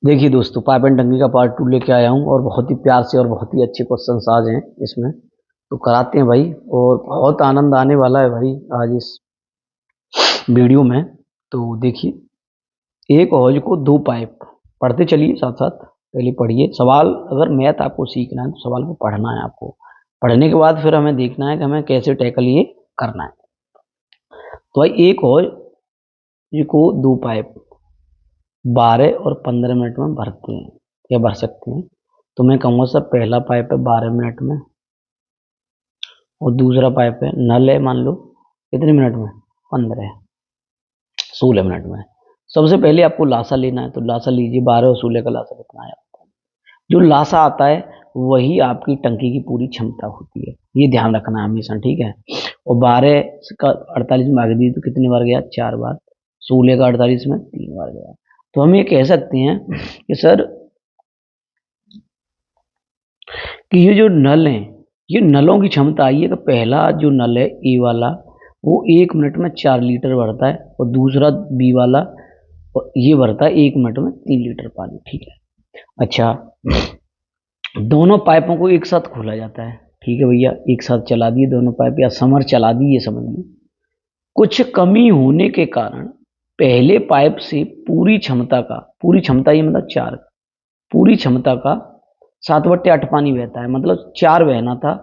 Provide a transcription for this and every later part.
देखिए दोस्तों, pipe and टंकी का पार्ट 2 लेके आया हूँ और बहुत ही प्यार से और बहुत ही अच्छे क्वेश्चंस आज हैं इसमें। तो कराते हैं भाई, और बहुत आनंद आने वाला है भाई आज इस वीडियो में। तो देखिए, एक हौज को दो पाइप, पढ़ते चलिए साथ साथ। पहले पढ़िए सवाल। अगर मैथ आपको सीखना है तो सवाल को पढ़ना है आपको। पढ़ने के बाद फिर हमें देखना है कि हमें कैसे टैकल ये करना है। तो भाई, एक हौज को दो पाइप 12 और 15 मिनट में भरते हैं या भर सकते हैं। तो मैं कहूँगा सर, पहला पाइप है 12 मिनट में और दूसरा पाइप है, नल है मान लो, कितने मिनट में, 15 16 मिनट में। सबसे पहले आपको लासा लेना है, तो लासा लीजिए। 12 और 16 का लासा कितना आया? जो लासा आता है वही आपकी टंकी की पूरी क्षमता होती है, ये ध्यान रखना है हमेशा, ठीक है। और 12 का 48 में भाग दी तो कितनी बार गया? 4 बार। 16 का 48 में 3 बार गया। तो हम ये कह सकते हैं कि सर, कि ये जो नल हैं, ये नलों की क्षमता आई है कि पहला जो नल है ए वाला, वो 1 मिनट में 4 लीटर भरता है, और दूसरा बी वाला ये भरता है 1 मिनट में 3 लीटर पानी, ठीक है। अच्छा, दोनों पाइपों को एक साथ खोला जाता है, ठीक है भैया। एक साथ चला दिए दोनों पाइप, या समर चला दी, ये समझ लो। कुछ कमी होने के कारण पहले पाइप से पूरी क्षमता का, पूरी क्षमता ये मतलब 4, पूरी क्षमता का 7/8 पानी बहता है। मतलब 4 बहना था,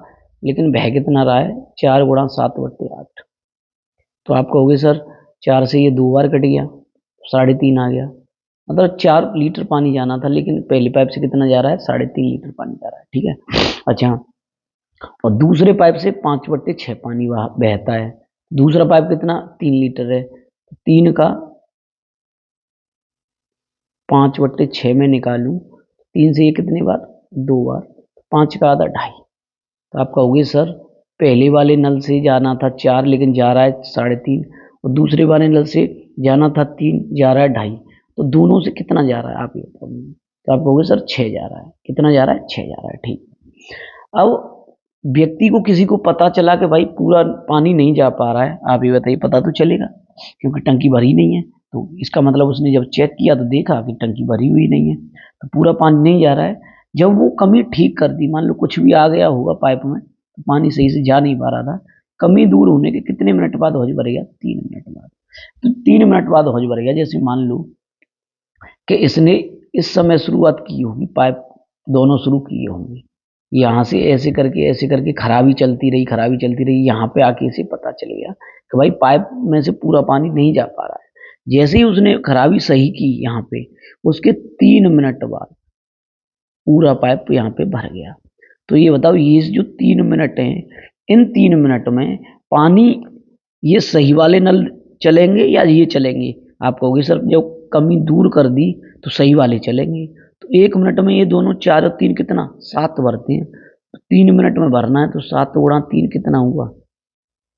लेकिन बह कितना रहा है? 4 गुणा 7/8। तो आप कहोगे सर, 4 से ये 2 बार कट गया, 3.5 आ गया। मतलब 4 लीटर पानी जाना था, लेकिन पहले पाइप से कितना जा रहा है? 3.5 लीटर पानी जा रहा है, ठीक है। अच्छा, और दूसरे पाइप से 5/6 पानी बहता है। दूसरा पाइप कितना? 3 लीटर है। 3 का 5/6 में निकालूं, 3 से ये कितनी बार? 2 बार। 5 का आधा 2.5। तो आप कहोगे सर, पहले वाले नल से जाना था 4, लेकिन जा रहा है 3.5, और दूसरे वाले नल से जाना था 3, जा रहा है 2.5। तो दोनों से कितना जा रहा है आप ये बताओ। तो आप कहोगे सर 6 जा रहा है। कितना जा रहा है? 6 जा रहा है, ठीक। अब व्यक्ति को, किसी को पता चला कि भाई पूरा पानी नहीं जा पा रहा है, आप ये बताइए, पता तो चलेगा क्योंकि टंकी भरी नहीं है। तो इसका मतलब उसने जब चेक किया तो देखा कि टंकी भरी हुई नहीं है, तो पूरा पानी नहीं जा रहा है। जब वो कमी ठीक कर दी, मान लो कुछ भी आ गया होगा पाइप में, तो पानी सही से जा नहीं पा रहा था। कमी दूर होने के कितने मिनट बाद हौज भरेगा? 3 मिनट बाद। तो 3 मिनट बाद हौज भरेगा। जैसे मान लो कि इसने इस समय शुरुआत की होगी, पाइप दोनों शुरू किए होंगे, यहाँ से ऐसे करके खराबी चलती रही, खराबी चलती रही, यहाँ पे आके इसे पता चल गया कि भाई पाइप में से पूरा पानी नहीं जा पा रहा है। जैसे ही उसने खराबी सही की यहाँ पे, उसके 3 मिनट बाद पूरा पाइप यहाँ पे भर गया। तो ये बताओ, ये जो 3 मिनट हैं, इन 3 मिनट में पानी, ये सही वाले नल चलेंगे या ये चलेंगे? आप कहोगे सर, जब कमी दूर कर दी तो सही वाले चलेंगे। तो 1 मिनट में ये दोनों 4 और 3 कितना? 7 भरते हैं। तो 3 मिनट में भरना है, तो 7 गुणा 3 कितना हुआ?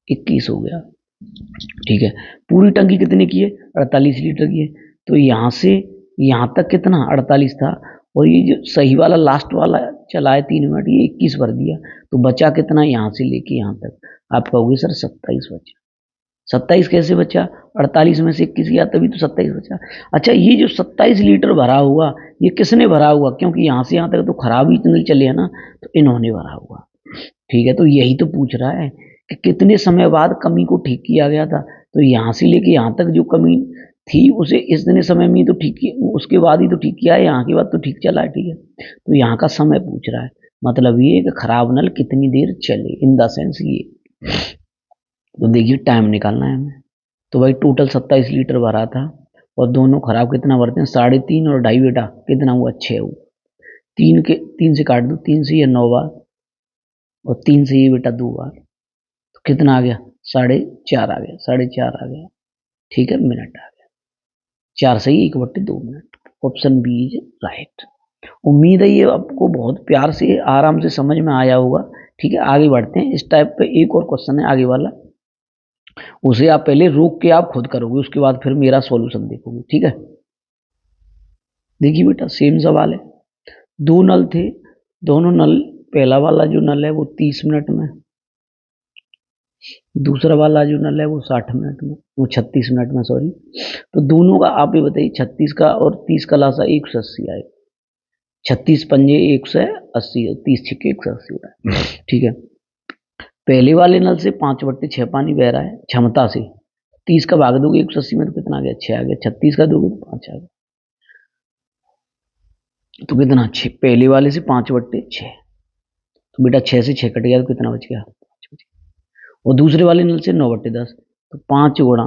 21 हो गया, ठीक है। पूरी टंकी कितने की है? 48 लीटर की है। तो यहाँ से यहाँ तक कितना? 48 था, और ये जो सही वाला लास्ट वाला चला है 3 मिनट, ये 21 भर दिया। तो बचा कितना यहाँ से लेके यहाँ तक? आप कहोगे सर 27 बचा। 27 कैसे बचा? 48 में से 21 गया, तभी तो 27 बचा। अच्छा, ये जो 27 लीटर भरा हुआ, ये किसने भरा हुआ? क्योंकि यहाँ से यहाँ तक तो खराब ही इतने चले है ना, तो इन्होंने भरा हुआ, ठीक है। तो यही तो पूछ रहा है कि कितने समय बाद कमी को ठीक किया गया था। तो यहाँ से लेके यहाँ तक जो कमी थी, उसे इतने समय में ही तो ठीक किया, उसके बाद ही तो ठीक किया है, यहाँ के बाद तो ठीक चला है, ठीक है। तो यहाँ का समय पूछ रहा है, मतलब ये कि खराब नल कितनी देर चले, इन द सेंस ये। तो देखिए, टाइम निकालना है हमें। तो भाई टोटल 27 लीटर भरा था, और दोनों खराब कितना भरते हैं? 3.5 और 2.5, बेटा कितना हुआ? 6 हुआ। 3 से काट दो, 3 से ये 9 बार, और 3 से ये बेटा 2 बार। तो कितना आ गया? 4.5 आ गया, 4.5 आ गया, ठीक है, मिनट आ गया। 4 से ही 1/2 मिनट। Option B is right. उम्मीद है ये आपको बहुत प्यार से, आराम से समझ में आया होगा, ठीक है। आगे बढ़ते हैं। इस टाइप पे एक और क्वेश्चन है आगे वाला, उसे आप पहले रोक के आप खुद करोगे, उसके बाद फिर मेरा सॉल्यूशन देखोगे, ठीक है। देखिए बेटा, सेम सवाल है। दो नल थे, दोनों नल, पहला वाला जो नल है वो 30 मिनट में, दूसरा वाला जो नल है वो 60 मिनट में, वो 36 मिनट में, सॉरी। तो दोनों का आप ये बताइए, 36 का और 30 का लासा 180 आएगा। 36 पंजे 180, 30 छिक्के 180 होता है, ठीक है। पहले वाले नल से 5/6 पानी बह रहा है क्षमता से। 30 का भाग दोगे 180 में तो कितना आ गया, 6 आ गया। 36 का दोगे तो 5 आ गया, तो कितना, 6। पहले वाले से 5/6, तो बेटा 6 से 6 कट गया तो कितना बच गया, 5 बच गया। और दूसरे वाले नल से 9/10, तो 5 गुणा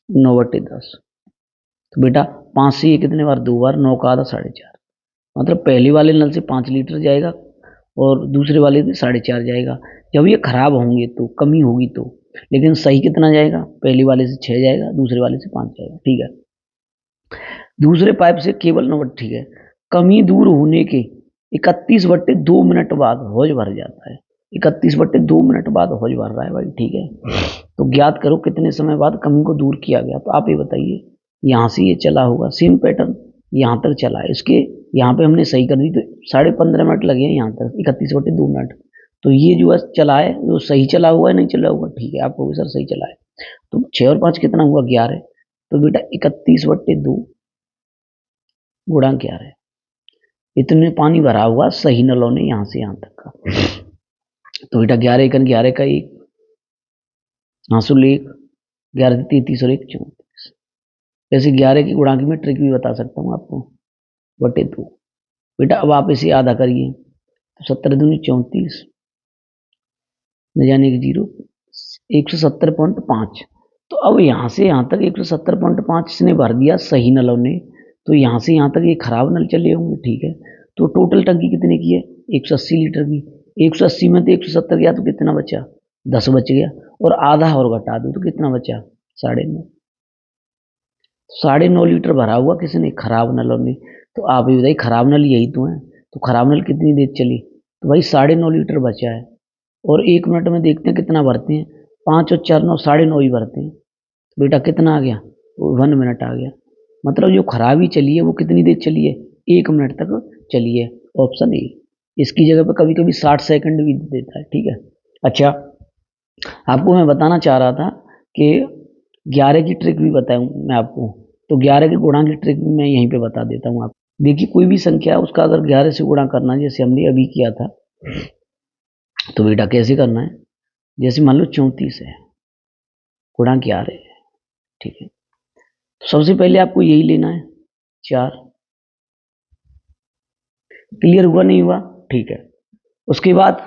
9/10, तो बेटा 5 से ये कितने बार, 2 बार, 9 का आधा 4.5, मतलब पहले वाले नल से 5 लीटर जाएगा और दूसरे वाले से 4.5 जाएगा। जब ये खराब होंगे तो कमी होगी तो, लेकिन सही कितना जाएगा, पहले वाले से 6 जाएगा, दूसरे वाले से 5 जाएगा, ठीक है। दूसरे पाइप से केवल 9, ठीक है। कमी दूर होने के 31/2 मिनट बाद हौज भर जाता है। 31/2 मिनट बाद हौज भर रहा है भाई, ठीक है। तो ज्ञात करो कितने समय बाद कमी को दूर किया गया। तो आप ये बताइए, यहाँ से ये चला होगा सेम पैटर्न, यहाँ तक चला है, इसके यहाँ पे हमने सही कर दी तो 15.5 मिनट लगे हैं यहाँ तक, 31/2 मिनट। तो ये जो है चला है, जो सही चला हुआ है, नहीं चला हुआ, ठीक है, आपको भी सर सही चला है। तो 6 और 5 कितना हुआ, 11। तो बेटा 31/2 गुणा 11, इतने पानी भरा हुआ सही नलों ने यहाँ से यहाँ तक का। तो बेटा 11 एकन 11 का 1, हासिल 1, 11 33 और 1 34। जैसे 11 की गुणा की मैं ट्रिक भी बता सकता हूँ आपको, बटे 2। बेटा अब आप इसे आधा करिए, तो 17 दूनी 34, यानी कि 0, 170.5। तो अब यहाँ से यहाँ तक 170.5 इसने भर दिया सही नलों ने, तो यहाँ से यहाँ तक ये खराब नल चले होंगे, ठीक है। तो टोटल टंकी कितने की है, 180 लीटर की। 180 में तो 170 गया तो कितना बचा, 10 बच गया, और आधा और घटा दो तो कितना बचा, 9.5। 9.5 लीटर भरा हुआ किसने, खराब नलों ने। तो आप ये बताइए, खराब नल यही तो है, तो खराब नल कितनी देर चली, तो भाई 9.5 लीटर बचा है। और 1 मिनट में देखते हैं कितना भरते हैं, 5 और 4 9, 9.5 ही भरते हैं। तो बेटा कितना आ गया, 1 मिनट आ गया। मतलब जो खराबी चली है वो कितनी देर चली है, 1 मिनट तक चली है। Option A. इसकी जगह पर कभी कभी 60 सेकंड भी देता है, ठीक है। अच्छा, आपको मैं बताना चाह रहा था कि 11 की ट्रिक भी बताऊं मैं आपको, तो 11 के गुणा की ट्रिक भी मैं यहीं पे बता देता हूँ आपको। देखिए, कोई भी संख्या है उसका अगर 11 से गुणा करना है, जैसे हमने अभी किया था, तो बेटा कैसे करना है, जैसे मान लो 34 है, गुणा 11 है, ठीक है। तो सबसे पहले आपको यही लेना है 4। क्लियर हुआ नहीं हुआ, ठीक है। उसके बाद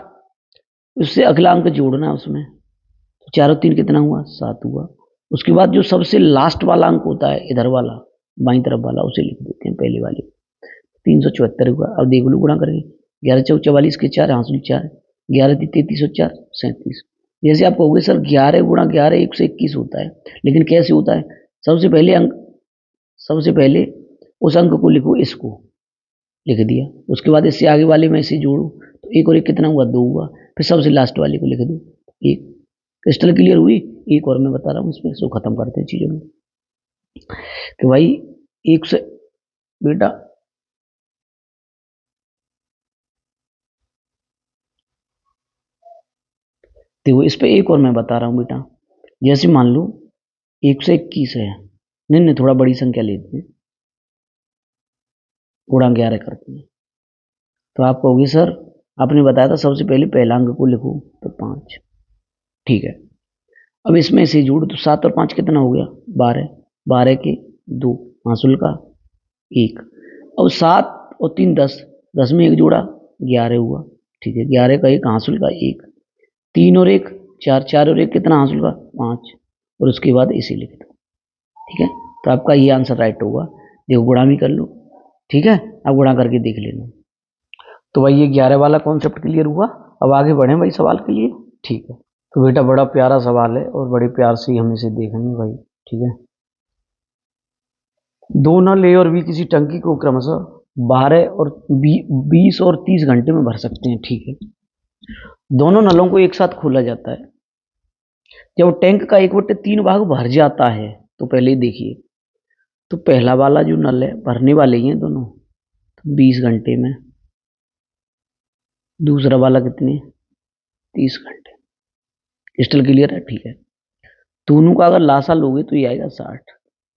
उससे अगला अंक जोड़ना है उसमें, तो 4 और 3 कितना हुआ, 7 हुआ। उसके बाद जो सबसे लास्ट वाला अंक होता है, इधर वाला बाईं तरफ वाला, उसे लिख देते हैं पहले वाले, 374 हुआ। अब देख लो गुणा करेंगे, 11 चौक 44 के 4, हासिल 4, 11 33 और 4 37। जैसे आप कहोगे सर 11 गुणा 11 121 होता है, लेकिन कैसे होता है, सबसे पहले उस अंक को लिखो, इसको लिख दिया, उसके बाद इससे आगे वाले में इसे जोड़ो, तो 1 और 1 कितना हुआ, 2 हुआ। फिर सबसे लास्ट वाले को लिख दो 1। क्रिस्टल क्लियर हुई। एक और मैं बता रहा हूँ इसमें, इसको खत्म करते हैं चीजों में, कि भाई एक से, बेटा देखो इस पे एक और मैं बता रहा हूँ बेटा, जैसे मान लो 121 है, नहीं नहीं थोड़ा बड़ी संख्या लेते हैं, गुणा 11 करते हैं। तो आप कहोगे सर आपने बताया था सबसे पहले पहला अंक को लिखो, तो 5, ठीक है। अब इसमें से जोड़ तो 7 और 5 कितना हो गया, 12, 12 के 2, हासिल का 1। अब 7 और 3 10, 10 में 1 जोड़ा 11 हुआ, ठीक है। 11 का 1, हासिल का 1, 3 और 1 4, 4 और 1 कितना, हासिल का 5, और उसके बाद इसे लिख दो, ठीक है। तो आपका ये आंसर राइट होगा। देखो गुणा भी कर लो, ठीक है, अब गुणा करके देख लेना। तो भाई ये 11 वाला कॉन्सेप्ट क्लियर हुआ। अब आगे बढ़े भाई सवाल के लिए, ठीक है। तो बेटा बड़ा प्यारा सवाल है और बड़े प्यार से ही हम इसे देखेंगे भाई, ठीक है। दो नल ए और बी किसी टंकी को क्रमशः 12 और 20 और 30 घंटे में भर सकते हैं, ठीक है। दोनों नलों को एक साथ खोला जाता है। जब टैंक का 1/3 भाग भर जाता है, तो पहले ही देखिए, तो पहला वाला जो नल है भरने वाले ही हैं दोनों, तो 20 घंटे में, दूसरा वाला कितने, 30 घंटे। क्रिस्टल क्लियर है, ठीक है। दोनों का अगर लासा लोगे तो ये आएगा 60।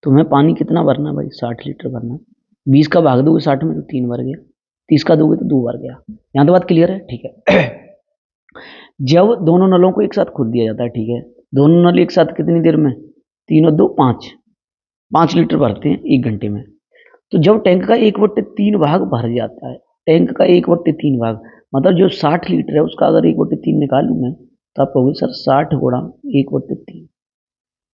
तुम्हें पानी कितना भरना भाई, 60 लीटर भरना। 20 का भाग दोगे 60 में तो 3 भर गया, 30 का दोगे तो 2 भर गया। यहाँ तो बात क्लियर है, ठीक है। जब दोनों नलों को एक साथ खोल दिया जाता है, ठीक है, दोनों नल एक साथ कितनी देर में, 3 और 2 5, 5 लीटर भरते हैं 1 घंटे में। तो जब टैंक का 1/3 भाग भर जाता है, टैंक का 1/3 भाग मतलब जो 60 लीटर है उसका अगर 1/3 निकालूं मैं, तो आप कहोगे सर 60 गुणा 1/3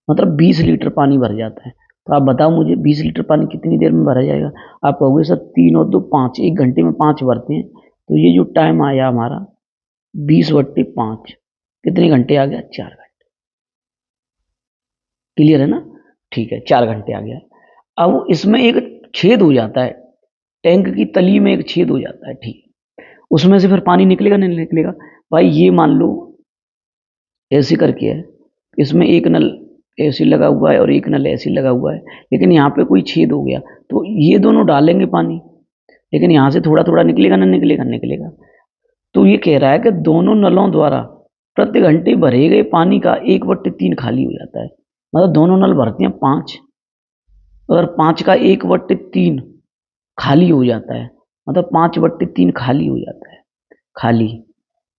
मतलब 20 लीटर पानी भर जाता है। तो आप बताओ मुझे 20 लीटर पानी कितनी देर में भरा जाएगा। आप कहोगे सर 3 और 2 5, 1 घंटे में 5 भरते हैं, तो ये जो टाइम आया हमारा 20/5 कितने घंटे आ गया, 4 घंटे। क्लियर है ना, ठीक है, 4 घंटे आ गया। अब इसमें एक छेद हो जाता है, टैंक की तली में एक छेद हो जाता है, ठीक है, उसमें से फिर पानी निकलेगा नहीं निकलेगा। भाई ये मान लो ऐसे करके है, इसमें एक नल ऐसे लगा हुआ है और एक नल ऐसे लगा हुआ है, लेकिन यहाँ पे कोई छेद हो गया तो ये दोनों डालेंगे पानी, लेकिन यहाँ से थोड़ा थोड़ा निकलेगा ना निकलेगा, निकलेगा। तो ये कह रहा है कि दोनों नलों द्वारा प्रति घंटे भरे गए पानी का 1/3 खाली हो जाता है। मतलब दोनों नल भरते हैं 5, अगर 5 का 1/3 खाली हो जाता है, मतलब 5/3 खाली हो जाता है, खाली,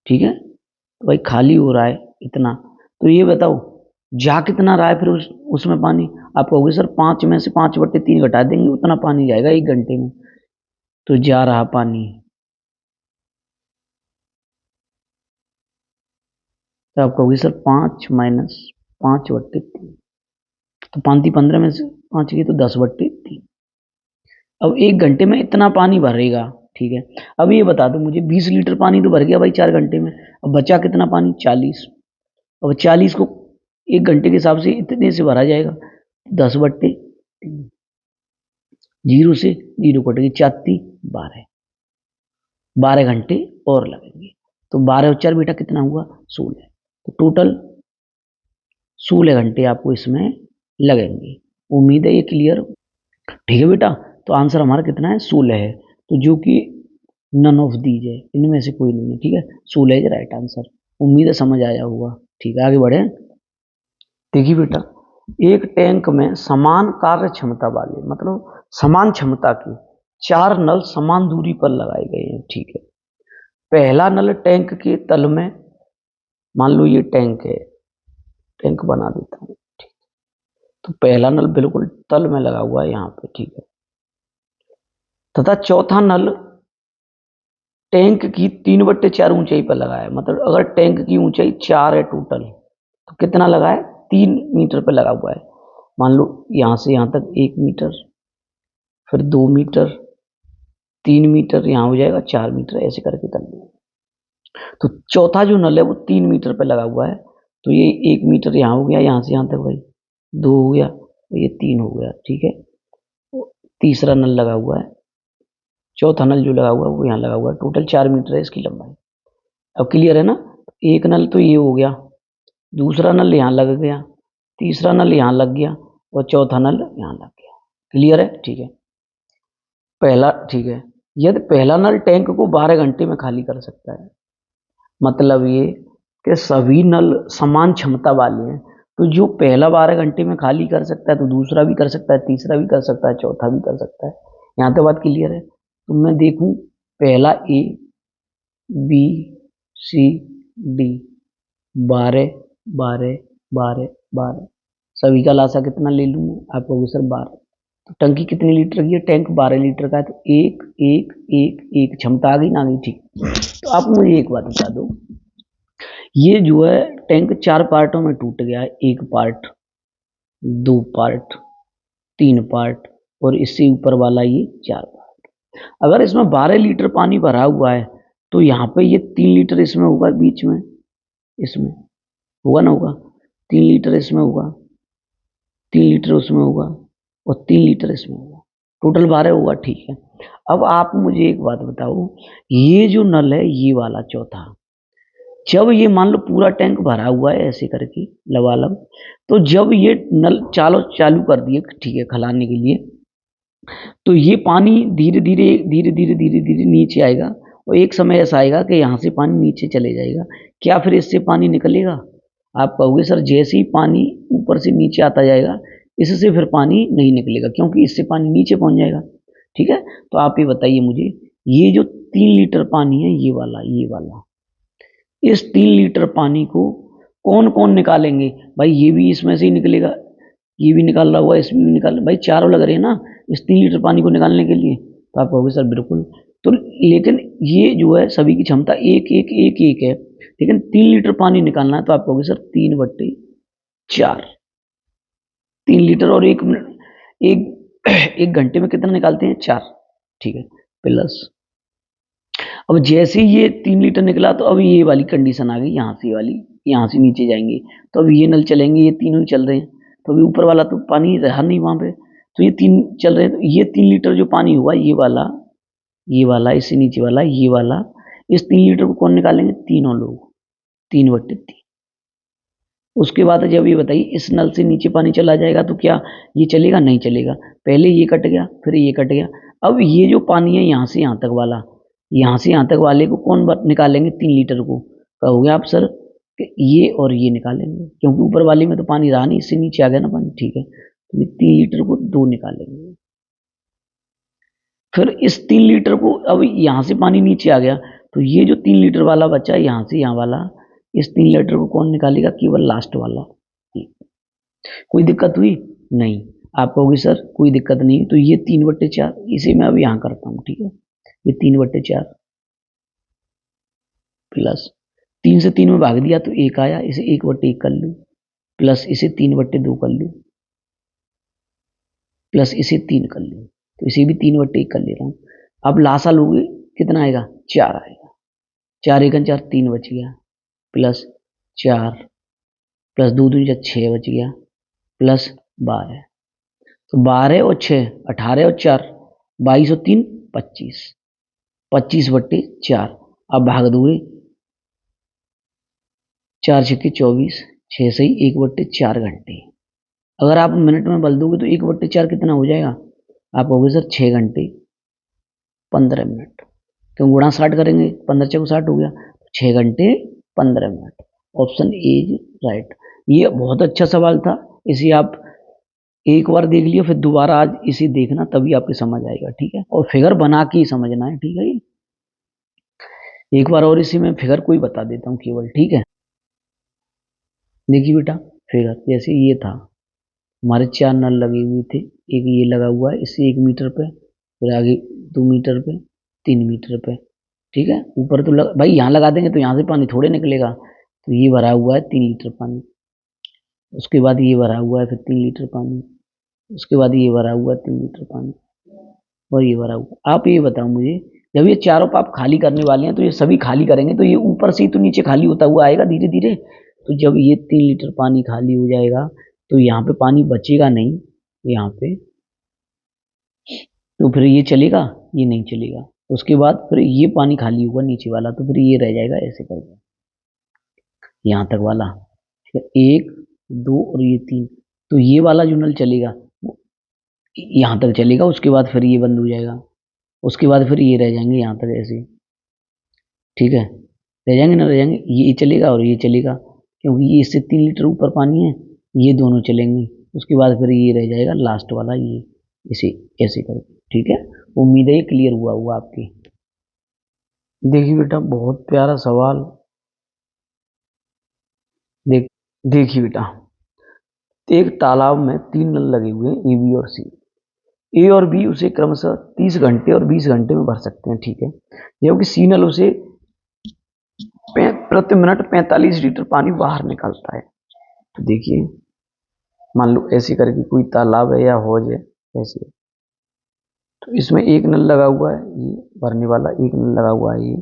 ठीक है। तो भाई खाली हो रहा है इतना, तो ये बताओ जा कितना रहा है फिर उसमें पानी। आप कहोगे सर 5 में से 5/3 घटा देंगे उतना पानी जाएगा 1 घंटे में, तो जा रहा पानी, तो आप कहोगे सर 5 माइनस 5/3, तो 5×15 में से 5 की तो 10/3। अब 1 घंटे में इतना पानी भरेगा, ठीक है। अब ये बता दो मुझे 20 लीटर पानी तो भर गया भाई 4 घंटे में, अब बचा कितना पानी, 40। अब 40 को 1 घंटे के हिसाब से इतने से भरा जाएगा, 10/3, 0 से 0 कटेगी, 4×3 12 घंटे और लगेंगे। तो 12 और 4 बेटा कितना हुआ, 16। तो टोटल 16 घंटे आपको इसमें लगेंगे। उम्मीद है ये क्लियर, ठीक है बेटा। तो आंसर हमारा कितना है, 16 है, तो जो कि नन ऑफ दीज है, इनमें से कोई नहीं है, ठीक है। 16 इज राइट आंसर। उम्मीद है समझ आया होगा, ठीक है, आगे बढ़े। देखिए बेटा, एक टैंक में समान कार्य क्षमता वाले मतलब समान क्षमता की 4 नल समान दूरी पर लगाए गए हैं, ठीक है। पहला नल टैंक के तल में, मान लो ये टैंक है, टैंक बना देता हूँ, ठीक। तो पहला नल बिल्कुल तल में लगा हुआ है यहाँ पे, ठीक है, तथा चौथा नल टैंक की 3/4 ऊंचाई पर लगा है। मतलब अगर टैंक की ऊंचाई 4 है टोटल, तो कितना लगा है, 3 मीटर पर लगा हुआ है। मान लो यहाँ से यहाँ तक 1 मीटर, फिर 2 मीटर, 3 मीटर, यहाँ हो जाएगा 4 मीटर, ऐसे करके कर लिया। तो चौथा जो नल है वो 3 मीटर पे लगा हुआ है, तो ये 1 मीटर यहाँ हो गया, यहाँ से यहाँ तक भाई 2 हो गया, तो ये 3 हो गया, ठीक है। तीसरा नल लगा हुआ है, चौथा नल जो लगा हुआ है वो यहाँ लगा हुआ है, टोटल 4 मीटर है इसकी लंबाई। अब क्लियर है ना। एक नल तो ये हो गया, दूसरा नल यहाँ लग गया, तीसरा नल यहाँ लग गया और चौथा नल यहाँ लग गया। क्लियर है, ठीक है। पहला, ठीक है, यदि पहला नल टैंक को 12 घंटे में खाली कर सकता है, मतलब ये कि सभी नल समान क्षमता वाले हैं, तो जो पहला 12 घंटे में खाली कर सकता है तो दूसरा भी कर सकता है, तीसरा भी कर सकता है, चौथा भी कर सकता है। यहाँ तक बात क्लियर है। तो मैं देखूं पहला ए बी सी डी, 12 12 12 12, सभी का लासा कितना ले लूँ मैं, आप कहोगे सर 12। तो टंकी कितनी लीटर की है, टैंक 12 लीटर का है, तो एक एक एक एक क्षमता आ गई ना, आ गई, ठीक। तो आप मुझे एक बात बता दो, ये जो है टैंक 4 पार्टों में टूट गया है, 1 पार्ट, 2 पार्ट, 3 पार्ट और इससे ऊपर वाला ये 4 पार्ट। अगर इसमें 12 लीटर पानी भरा हुआ है तो यहाँ पे ये 3 लीटर इसमें होगा, बीच में इसमें होगा ना, होगा 3 लीटर इसमें होगा, 3 लीटर उसमें होगा और 3 लीटर इसमें होगा, टोटल 12 होगा, ठीक है। अब आप मुझे एक बात बताओ, ये जो नल है ये वाला चौथा, जब ये मान लो पूरा टैंक भरा हुआ है ऐसे करके लबालब, तो जब ये नल चालू कर दिए, ठीक है, खलाने के लिए, तो ये पानी धीरे धीरे धीरे धीरे धीरे धीरे नीचे आएगा और एक समय ऐसा आएगा कि यहाँ से पानी नीचे चले जाएगा। क्या फिर इससे पानी निकलेगा, आप कहोगे सर जैसे ही पानी ऊपर से नीचे आता जाएगा इससे फिर पानी नहीं निकलेगा क्योंकि इससे पानी नीचे पहुंच जाएगा। ठीक है, तो आप ये बताइए मुझे, ये जो 3 लीटर पानी है ये वाला इस 3 लीटर पानी को कौन कौन निकालेंगे? भाई ये भी इसमें से ही निकलेगा, ये भी निकाल रहा हुआ, इसमें भी निकाल, भाई चारों लग रहे हैं ना इस 3 लीटर पानी को निकालने के लिए। तो आप कहोगे सर बिल्कुल, तो लेकिन ये जो है सभी की क्षमता एक एक एक एक है, लेकिन 3 लीटर पानी निकालना है तो आप कहोगे सर 3/4। 3 लीटर और 1 मिनट, एक घंटे में कितना निकालते हैं? 4। ठीक है, प्लस अब जैसे ही ये 3 लीटर निकला तो अब ये वाली कंडीशन आ गई, यहाँ से वाली, यहाँ से नीचे जाएंगे तो अब ये नल चलेंगे, ये तीनों ही चल रहे हैं, तो अभी ऊपर वाला तो पानी रहा नहीं वहां पे, तो ये 3 चल रहे हैं, तो ये 3 लीटर जो पानी हुआ ये वाला इससे नीचे वाला ये वाला, इस 3 लीटर को कौन निकालेंगे? तीनों लोग, 3/3। उसके बाद जब ये बताइए इस नल से नीचे पानी चला जाएगा तो क्या ये चलेगा? नहीं चलेगा, पहले ये कट गया फिर ये कट गया, अब ये जो पानी है यहाँ से यहाँ तक वाला, यहाँ से यहाँ तक वाले को कौन निकालेंगे? 3 लीटर को। कहोगे आप सर कि ये और ये निकालेंगे क्योंकि ऊपर वाले में तो पानी रहा नहीं, इससे नीचे आ गया ना पानी। ठीक है, तो ये 3 लीटर को 2 निकालेंगे, फिर इस 3 लीटर को, अब यहाँ से पानी नीचे आ गया तो ये जो 3 लीटर वाला बचा है यहाँ से यहाँ वाला, इस 3 लीटर को कौन निकालेगा? केवल लास्ट वाला। कोई दिक्कत हुई? नहीं। आप कहोगे सर कोई दिक्कत नहीं, तो ये 3/4 इसे मैं अब यहाँ करता हूँ। ठीक है, ये 3/4 प्लस 3 से 3 में भाग दिया तो 1 आया, इसे 1/1 कर लूँ, प्लस इसे 3/2 कर लूँ, प्लस इसे 3 कर लूँ, तो इसे भी 3/1 कर ले रहा हूँ। अब लासा लोगे कितना आएगा? 4 आएगा, 4 एकन 4, 3 बच गया, प्लस 4 प्लस 2 दूनी 6 बच गया, प्लस 12, तो 12 और 6 18 और 4 22 और 3 25, 25/4। अब भाग दोगे 4 छक्के 24, 6 सही 1/4 घंटे। अगर आप मिनट में बदल दोगे तो 1/4 कितना हो जाएगा? आप कहोगे सर 6 घंटे 15 मिनट, क्यों गुणा 60 करेंगे, 15 चौको 60 हो गया, 6 घंटे 15 minute. Option A is right. ये बहुत अच्छा सवाल था, इसे आप एक बार देख लियो फिर दोबारा आज इसे देखना, तभी आपको समझ आएगा। ठीक है, और फिगर बना के ही समझना है। ठीक है, एक बार और इसे मैं फिगर को ही बता देता हूँ केवल। ठीक है, देखिए बेटा, फिगर जैसे ये था, हमारे 4 नल लगे हुए थे, एक ये लगा हुआ है इससे 1 मीटर पे, फिर आगे 2 मीटर पे, 3 मीटर पे। ठीक है, ऊपर तो भाई यहाँ लगा देंगे तो यहाँ से पानी थोड़े निकलेगा, तो ये भरा हुआ है 3 लीटर पानी, उसके बाद ये भरा हुआ है फिर 3 लीटर पानी, उसके बाद ये भरा हुआ है 3 लीटर पानी, और ये भरा हुआ। आप ये बताओ मुझे, जब ये चारों पाप खाली करने वाले हैं तो ये सभी खाली करेंगे तो ये ऊपर से ही तो नीचे खाली होता हुआ आएगा धीरे धीरे, तो जब ये 3 लीटर पानी खाली हो जाएगा तो यहाँ पे पानी बचेगा नहीं, यहाँ पे, तो फिर ये चलेगा? ये नहीं चलेगा। उसके बाद फिर ये पानी खाली होगा नीचे वाला, तो फिर ये रह जाएगा ऐसे करके यहाँ तक वाला। ठीक है, 1 2 और ये 3, तो ये वाला जो नल चलेगा वो यहाँ तक चलेगा, उसके बाद फिर ये बंद हो जाएगा, उसके बाद फिर ये रह जाएंगे यहाँ तक ऐसे। ठीक है, रह जाएंगे ना, रह जाएंगे, ये चलेगा और ये चलेगा, क्योंकि ये इससे 3 लीटर ऊपर पानी है, ये दोनों चलेंगे, उसके बाद फिर ये रह जाएगा लास्ट वाला, ये इसे ऐसे करके। ठीक है, उम्मीद है ये क्लियर हुआ आपकी। देखिए बेटा, बहुत प्यारा सवाल। देखिए बेटा, एक तालाब में 3 नल लगे हुए हैं, ए बी और सी। ए और बी उसे क्रमशः 30 घंटे और 20 घंटे में भर सकते हैं। ठीक है, जबकि सी नल उसे प्रति मिनट 45 लीटर पानी बाहर निकालता है। तो देखिए, मान लो ऐसे करके कोई तालाब है या हौज है ऐसे, तो इसमें एक नल लगा हुआ है ये भरने वाला, एक नल लगा हुआ है ये,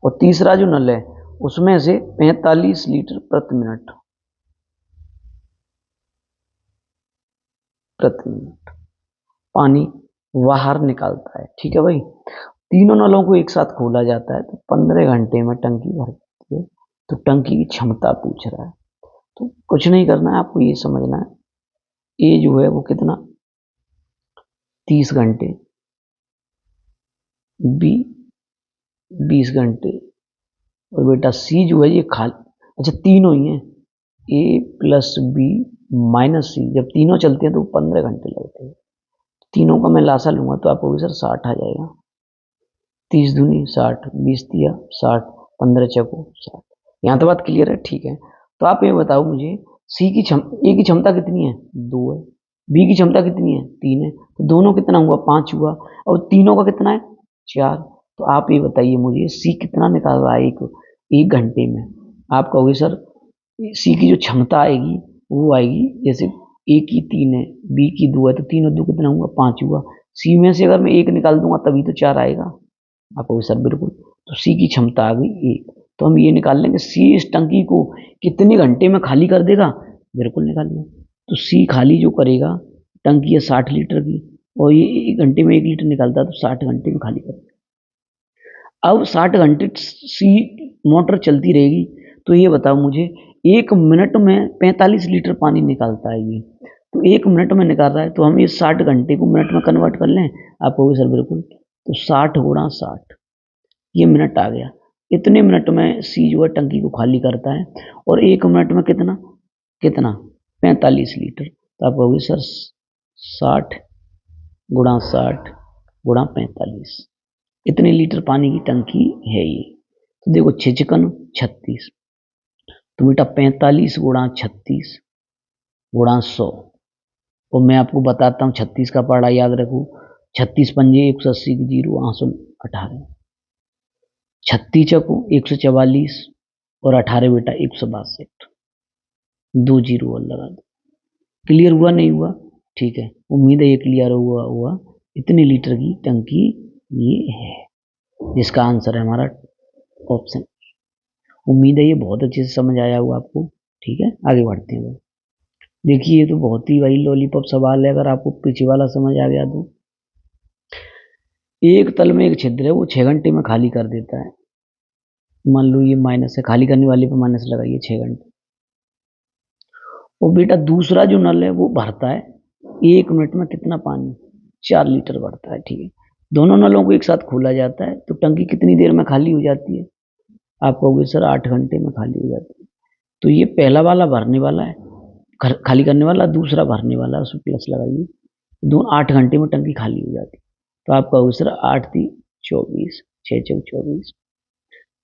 और तीसरा जो नल है उसमें से 45 लीटर प्रति मिनट पानी बाहर निकालता है। ठीक है भाई, तीनों नलों को एक साथ खोला जाता है तो 15 घंटे में टंकी भर जाती है। तो टंकी की क्षमता पूछ रहा है, तो कुछ नहीं करना है, आपको ये समझना है, ए जो है वो कितना 30 घंटे, बी 20 घंटे, और बेटा सी जो है ये खाली, अच्छा तीनों ही है, ए प्लस बी माइनस सी, जब तीनों चलते हैं तो 15 घंटे लगते हैं। तीनों का मैं लासा लूंगा तो आपको सर 60 आ जाएगा। 30 दूनी 60, 20 दिया 60, 15 चको 60। यहाँ तो बात क्लियर है, ठीक है। तो आप ये बताओ मुझे, ए की क्षमता कितनी है? 2 है। बी की क्षमता कितनी है? 3 है। तो दोनों कितना हुआ? 5 हुआ। और तीनों का कितना है? 4। तो आप ये बताइए मुझे, सी कितना निकाल रहा है एक घंटे में? आप कहोगे सर सी की जो क्षमता आएगी वो आएगी, जैसे ए की 3 है, बी की 2 है, तो 3 और 2 कितना हुआ? 5 हुआ। सी में से अगर मैं 1 निकाल दूंगा तभी तो 4 आएगा। आप कहोगे सर बिल्कुल। तो सी की क्षमता आ गई 1। तो हम ये निकाल लेंगे सी इस टंकी को कितने घंटे में खाली कर देगा? बिल्कुल निकाल लेंगे। तो सी खाली जो करेगा, टंकी है 60 लीटर की और ये 1 घंटे में 1 लीटर निकालता है, तो 60 घंटे में खाली करेगा। अब 60 घंटे सी मोटर चलती रहेगी, तो ये बताओ मुझे, 1 मिनट में 45 लीटर पानी निकालता है ये। तो 1 मिनट में निकाल रहा है, तो हम ये 60 घंटे को मिनट में कन्वर्ट कर लें। आप कहोगे सर बिल्कुल। तो 60 गुणा 60, ये मिनट आ गया। इतने मिनट में सी जो है टंकी को खाली करता है। और 1 मिनट में कितना कितना 45 लीटर। तो आप कहोगे सर 60 गुणा 60 गुणा 45, इतने लीटर पानी की टंकी है ये। तो देखो 6 चिकन 36, तो बेटा 45 गुणा 36 गुणा 100। और मैं आपको बताता हूँ 36 का पढ़ा याद रखो, 36 पंजे 180 की जीरो 818, 36 चको 144 और 18 बेटा 162, 2 जीरो और लगा दो। क्लियर हुआ नहीं हुआ? ठीक है, उम्मीद है ये क्लियर हुआ। इतने लीटर की टंकी ये है, जिसका आंसर है हमारा ऑप्शन। उम्मीद है ये बहुत अच्छे से समझ आया हुआ आपको। ठीक है, आगे बढ़ते हैं। देखिए ये तो बहुत ही वही लॉलीपॉप सवाल है, अगर आपको पीछे वाला समझ आ गया तो। एक तल में एक छिद्र है, वो 6 घंटे में खाली कर देता है। मान लो ये माइनस है, खाली करने वाले पे माइनस लगाइए 6 घंटे। और बेटा दूसरा जो नल है वो भरता है 1 मिनट में कितना पानी? 4 लीटर भरता है। ठीक है, दोनों नलों को एक साथ खोला जाता है तो टंकी कितनी देर में खाली हो जाती है? आप कहोगे सर 8 घंटे में खाली हो जाती है। तो ये पहला वाला भरने वाला है, खाली करने वाला, दूसरा भरने वाला है, उसमें प्लस लगाइए। दोनों 8 घंटे में टंकी खाली हो जाती है। तो आप कहोगे सर 8 × 24, 6 × 24,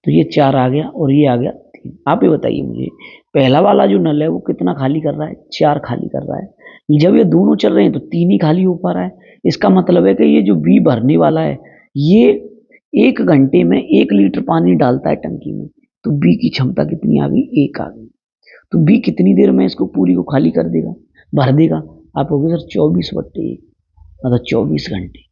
तो ये 4 आ गया और ये आ गया 3। आप ये बताइए मुझे, पहला वाला जो नल है वो कितना खाली कर रहा है? 4 खाली कर रहा है। जब ये दोनों चल रहे हैं तो 3 ही खाली हो पा रहा है। इसका मतलब है कि ये जो बी भरने वाला है, ये 1 घंटे में 1 लीटर पानी डालता है टंकी में। तो बी की क्षमता कितनी आ गई? 1 आ गई। तो बी कितनी देर में इसको पूरी को खाली कर देगा, भर देगा? आप कहोगे सर 24/1, मतलब 24 घंटे।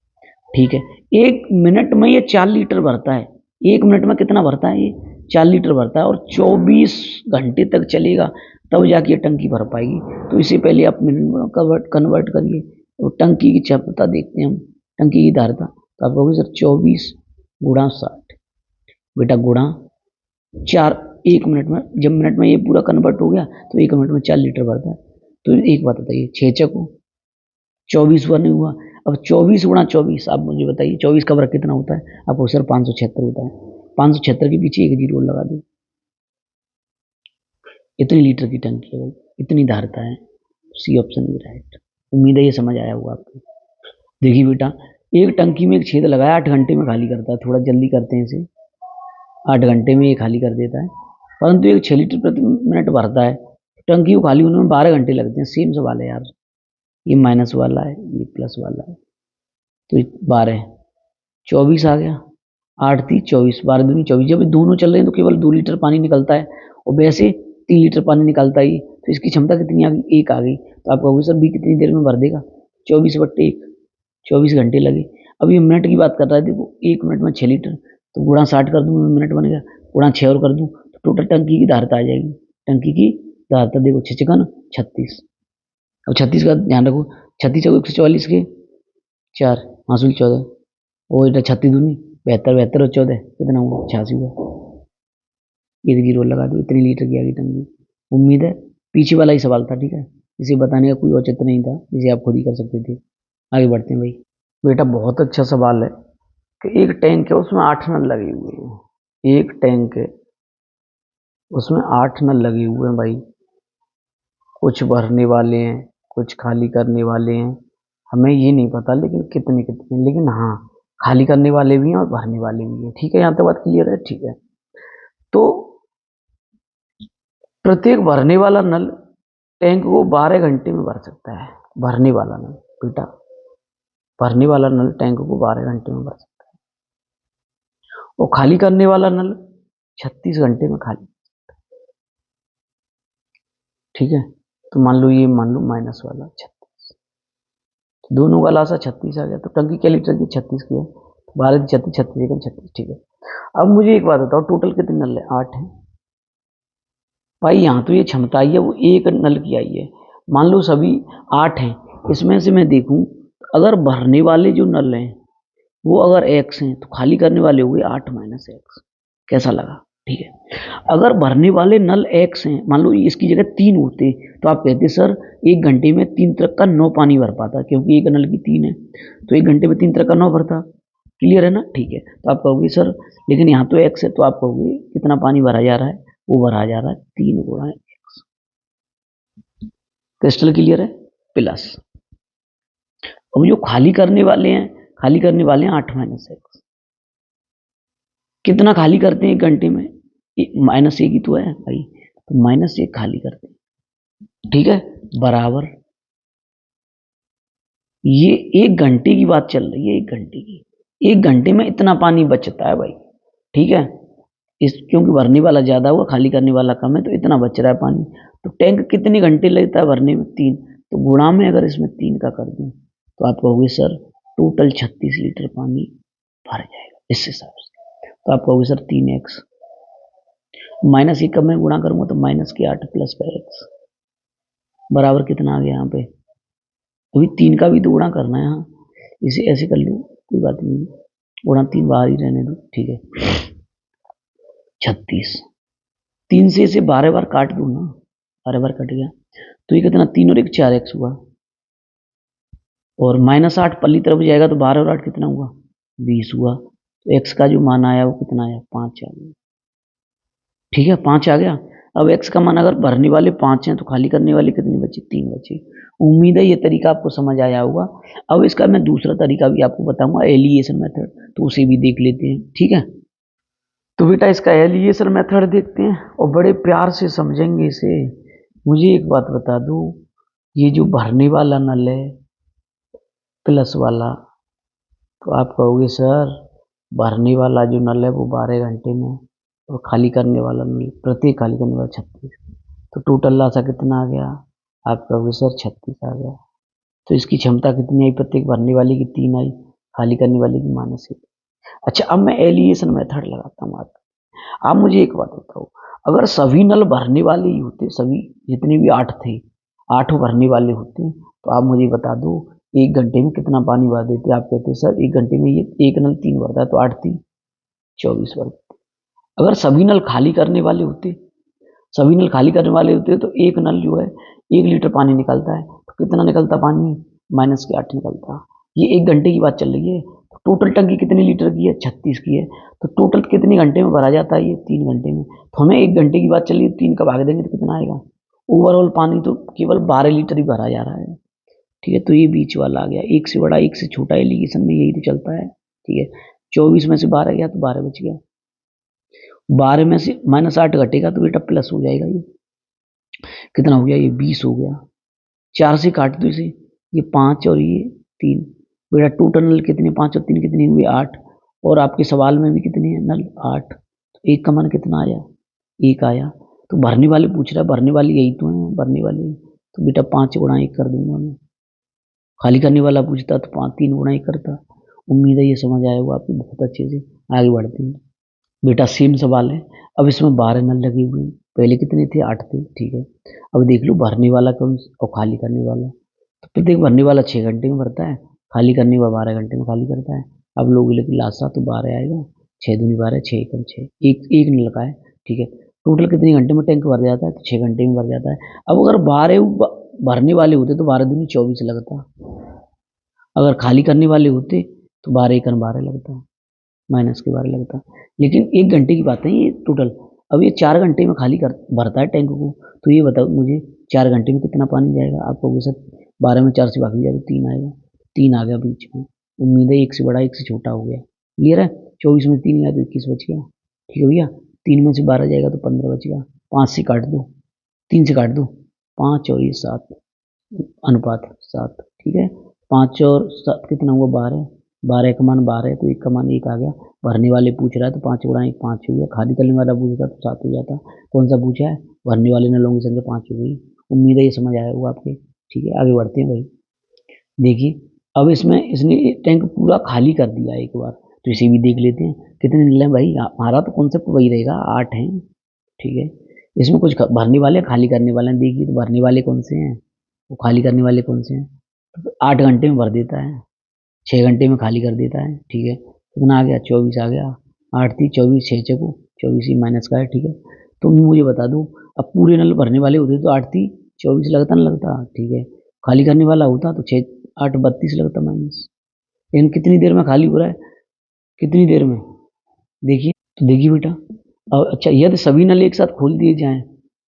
ठीक है, 1 मिनट में ये 4 लीटर भरता है। 1 मिनट में कितना भरता है? ये 4 लीटर भरता है, और 24 घंटे तक चलेगा, तब जाके ये टंकी भर पाएगी। तो इससे पहले आप मिनट में कन्वर्ट करिए और टंकी की क्षमता देखते हैं हम, टंकी की धारता। तो आप कहोगे सर 24 गुणा 60, बेटा गुणा 4। 1 मिनट में, जब मिनट में ये पूरा कन्वर्ट हो गया तो 1 मिनट में 4 लीटर भरता है। तो एक बात बताइए, 6 चको 24 हुआ नहीं हुआ? अब 24 गुणा 24, आप मुझे बताइए 24 का वर्ग कितना होता है? आपको सर 576 होता है। 576 के पीछे एक जीरो लगा दो। इतनी लीटर की टंकी है, इतनी धारता है। C option is right. उम्मीद है ये समझ आया होगा आपको। देखिए बेटा, एक टंकी में एक छेद लगाया, 8 घंटे में खाली करता है। थोड़ा जल्दी करते हैं इसे, 8 घंटे में ये खाली कर देता है, परंतु एक 6 लीटर प्रति मिनट भरता है। टंकी को खाली होने में 12 घंटे लगते हैं। सेम सवाल है यार, ये माइनस वाला है, ये प्लस वाला है। तो 12 24 आ गया, 8 × 3 = 24, 12 दूनी 24। जब दोनों चल रहे हैं तो केवल 2 लीटर पानी निकलता है, और वैसे 3 लीटर पानी निकलता ही, तो इसकी क्षमता कितनी आ गई? 1 आ गई। तो आप कहोगे सर बी कितनी देर में भर देगा? 24/1, 24 घंटे लगे। अब ये मिनट की बात कर रहा है, देखो 1 मिनट में 6 लीटर, तो गुणा 60 कर दूँ, मिनट बन गया, गुणा 6 और कर दूँ तो टोटल टंकी की धारता आ जाएगी। टंकी की धारता देखो 6 × 36। अब 36 का ध्यान रखो, 36 चौको 144 के 4, हासिल 14, और इधर 36 दूनी 72, 72 और 14 कितना हुआ? 86 हुआ। एक जीरो लगा दो, इतनी लीटर की आ गई टंकी। उम्मीद है पीछे वाला ही सवाल था, ठीक है, इसे बताने का कोई औचित्य नहीं था, इसे आप खुद ही कर सकते थे। आगे बढ़ते हैं भाई। बेटा बहुत अच्छा सवाल है कि एक टैंक है, उसमें 8 नल लगे हुए हैं। एक टैंक है, उसमें 8 नल लगे हुए हैं भाई। कुछ भरने वाले हैं, कुछ खाली करने वाले हैं, हमें ये नहीं पता लेकिन कितने कितने, लेकिन हाँ खाली करने वाले भी हैं और भरने वाले भी हैं। ठीक है, यहाँ तक बात क्लियर है। ठीक है, तो प्रत्येक भरने वाला नल टैंक को 12 घंटे में भर सकता है। भरने वाला नल बेटा, भरने वाला नल टैंक को 12 घंटे में भर सकता है, और खाली करने वाला नल 36 घंटे में खाली। ठीक है, तो मान लो ये, मान लो माइनस वाला 36, तो दोनों का लासा 36 आ गया, तो टंकी क्या लीटर की 36 की है, 12 36 36 36। ठीक है, अब मुझे एक बात बताओ, टोटल कितने नल है? 8 है भाई। यहाँ तो ये क्षमता आई है वो एक नल की आई है, मान लो सभी 8 हैं, इसमें से मैं देखूं अगर भरने वाले जो नल हैं वो अगर x हैं तो खाली करने वाले हुए 8 माइनस एक्स। कैसा लगा? ठीक है, अगर भरने वाले नल x हैं, मान लो इसकी जगह 3 होते तो आप कहते सर 1 घंटे में 3 ट्रक का 9 पानी भर पाता, क्योंकि एक नल की 3 है तो 1 घंटे में 3 ट्रक का 9 भरता। क्लियर है ना? ठीक है, तो आप कहोगे सर लेकिन यहाँ तो x है, तो आप कहोगे कितना पानी भरा जा रहा है? वो भरा जा रहा है 3 गुणा x। क्रिस्टल क्लियर है? प्लस अब जो खाली करने वाले हैं, खाली करने वाले हैं 8 माइनस एक्स। कितना खाली करते हैं 1 घंटे में? माइनस एक ही तो है भाई, तो माइनस एक खाली करते हैं। ठीक है, बराबर ये 1 घंटे की बात चल रही है, 1 घंटे की। 1 घंटे में इतना पानी बचता है भाई। ठीक है, इस क्योंकि भरने वाला ज्यादा हुआ, खाली करने वाला कम है, तो इतना बच रहा है पानी। तो टैंक कितने घंटे लगता है भरने में? 3। तो गुणा में अगर इसमें 3 का कर दूं तो आप कहोगे सर टोटल 36 लीटर पानी भर जाएगा इस हिसाब से। तो आप कहोगे सर 3x माइनस एक का मैं गुणा करूंगा तो माइनस के 8 प्लस का x बराबर कितना आ गया यहाँ पे? अभी 3 का भी तो गुणा करना है। हाँ, इसे ऐसे कर लो, कोई बात नहीं, गुणा 3 बाहर ही रहने दो। ठीक है, 36, 3 से इसे 12 बार काट दो ना, 12 बार कट गया तो ये कितना? 3 और 1 4x हुआ, और माइनस 8 पल्ली तरफ जाएगा तो 12 और 8 कितना हुआ? 20 हुआ। तो x का जो मान आया वो कितना आया? 5 आ गया। ठीक है, 5 आ गया। अब x का मान अगर भरने वाले 5 हैं तो खाली करने वाले कितने बचे? 3 बचे। उम्मीद है ये तरीका आपको समझ आया होगा। अब इसका मैं दूसरा तरीका भी आपको बताऊंगा, एलिएशन मेथड, तो उसे भी देख लेते हैं। ठीक है, तो बेटा इसका एलिएशन मेथड देखते हैं और बड़े प्यार से समझेंगे इसे। मुझे एक बात बता दो, ये जो भरने वाला नल है प्लस वाला, तो आप कहोगे सर भरने वाला जो नल है वो 12 घंटे में, और खाली करने वाला नल प्रत्येक खाली करने वाला 36, तो टोटल लासा कितना आ गया? आप कहोगे सर 36 आ गया। तो इसकी क्षमता कितनी आई? प्रत्येक भरने वाले की 3 आई, खाली करने वाले की -1। अच्छा, अब मैं एलिएशन मेथड लगाता हूँ। आप मुझे एक बात बताओ, अगर सभी नल भरने वाले ही होते, सभी जितने भी 8 थे, 8 भरने वाले होते, तो आप मुझे बता दो 1 घंटे में कितना पानी भर देते? आप कहते सर 1 घंटे में ये एक नल 3 भरता है, तो 8 3 24 भर देते। अगर सभी नल खाली करने वाले होते, सभी नल खाली करने वाले होते तो एक नल जो है 1 लीटर पानी निकलता है, तो कितना निकलता पानी? -8 निकलता। ये 1 घंटे की बात चल रही है, तो टोटल टंकी कितने लीटर की है? 36 की है, तो टोटल कितने घंटे में भरा जाता है? ये 3 घंटे में। तो हमें 1 घंटे की बात चल रही है, 3 का भाग देंगे तो कितना आएगा? ओवरऑल पानी तो केवल 12 लीटर ही भरा जा रहा है। ठीक है, तो ये बीच वाला आ गया, एक से बड़ा एक से छोटा, एलिगेशन में यही तो चलता है। ठीक है, 24 में से 12 गया तो 12 बच गया, 12 में से -8 घटेगा तो बेटा प्लस हो जाएगा। ये कितना हो गया? ये 20 हो गया। 4 से काट दो इसे, ये 5 और ये 3, बेटा टोटल नल कितने? 5 और 3 कितने हुए? 8। और आपके सवाल में भी कितने हैं नल? 8। तो एक का मान कितना आया? 1 आया। तो भरने वाले पूछ रहा है, भरने वाले यही तो है, भरने वाले, तो बेटा 5 गुणा 1 कर दूंगा मैं। खाली करने वाला पूछता तो 5 3 गुणा 1 करता। उम्मीद है ये समझ आया होगा आपको बहुत अच्छे से। आगे बढ़ते हैं बेटा, सेम सवाल है। अब इसमें 12 नल लगे हुए हैं, पहले कितने थे? 8 थे। ठीक है, अब देख लो भरने वाला कौन और खाली करने वाला। तो प्रत्येक भरने वाला 6 घंटे में भरता है, खाली करने वाला 12 घंटे में खाली करता है। अब लोग लेकिन लासा तो 12 आएगा, 6 दूनी 12, 6 एकम 6, एक नल का है। ठीक है, टोटल कितने घंटे में टैंक भर जाता है? तो 6 घंटे में भर जाता है। अब अगर 12 भरने वाले होते तो 12 दूनी 24 लगता, अगर खाली करने वाले होते तो 12 एकम 12 लगता, माइनस के 12 लगता। लेकिन 1 घंटे की बात है ये टोटल। अब ये 4 घंटे में खाली कर भरता है टैंक को, तो ये बताओ मुझे 4 घंटे में कितना पानी जाएगा? आप कहोगे सर 12 में 4 से भाग दिया तो 3 आएगा, 3 आ गया बीच में। उम्मीद है 1 से बड़ा 1 से छोटा हो गया। क्लियर है? 24 में 3 गया तो 21 बच गया। ठीक है भैया, 3 में से 12 जाएगा तो 15 बच गया। 5 से काट दो, 3 से काट दो, 5 और ये 7 अनुपात 7। ठीक है, 5 और 7 कितना हुआ? 12। 12 का मान 12 है तो 1 का मान 1 आ गया। भरने वाले पूछ रहा है तो 5 गुणा 1 5 हो गया। खाली करने वाला पूछता तो 7 हो जाता। कौन सा पूछा है? भरने वाले नलों की संख्या 5 हो गई। उम्मीद है ये समझ आया होगा आपके। ठीक है, आगे बढ़ते हैं भाई। देखिए अब इसमें इसने टैंक पूरा खाली कर दिया एक बार, तो इसे भी देख लेते हैं कितने नल हैं भाई। हमारा तो कॉन्सेप्ट वही रहेगा, 8 हैं। ठीक है, इसमें कुछ भरने वाले खाली करने वाले हैं। देखिए तो भरने वाले कौन से हैं, वो खाली करने वाले कौन से हैं? तो 8 घंटे में भर देता है, 6 घंटे में खाली कर देता है। ठीक है, कितना आ गया? 24 आ गया। 8 थी 24, 6 चको 24 ही माइनस का है। ठीक है, तो मुझे बता दो, अब पूरे नल भरने वाले होते तो 8 थी 24 लगता ना लगता? ठीक है, खाली करने वाला होता तो 6 8 32 लगता माइनस। लेकिन कितनी देर में खाली हो रहा है? कितनी देर में? देखिए तो देखिए बेटा, अब अच्छा यदि सभी नल एक साथ खोल दिए जाएं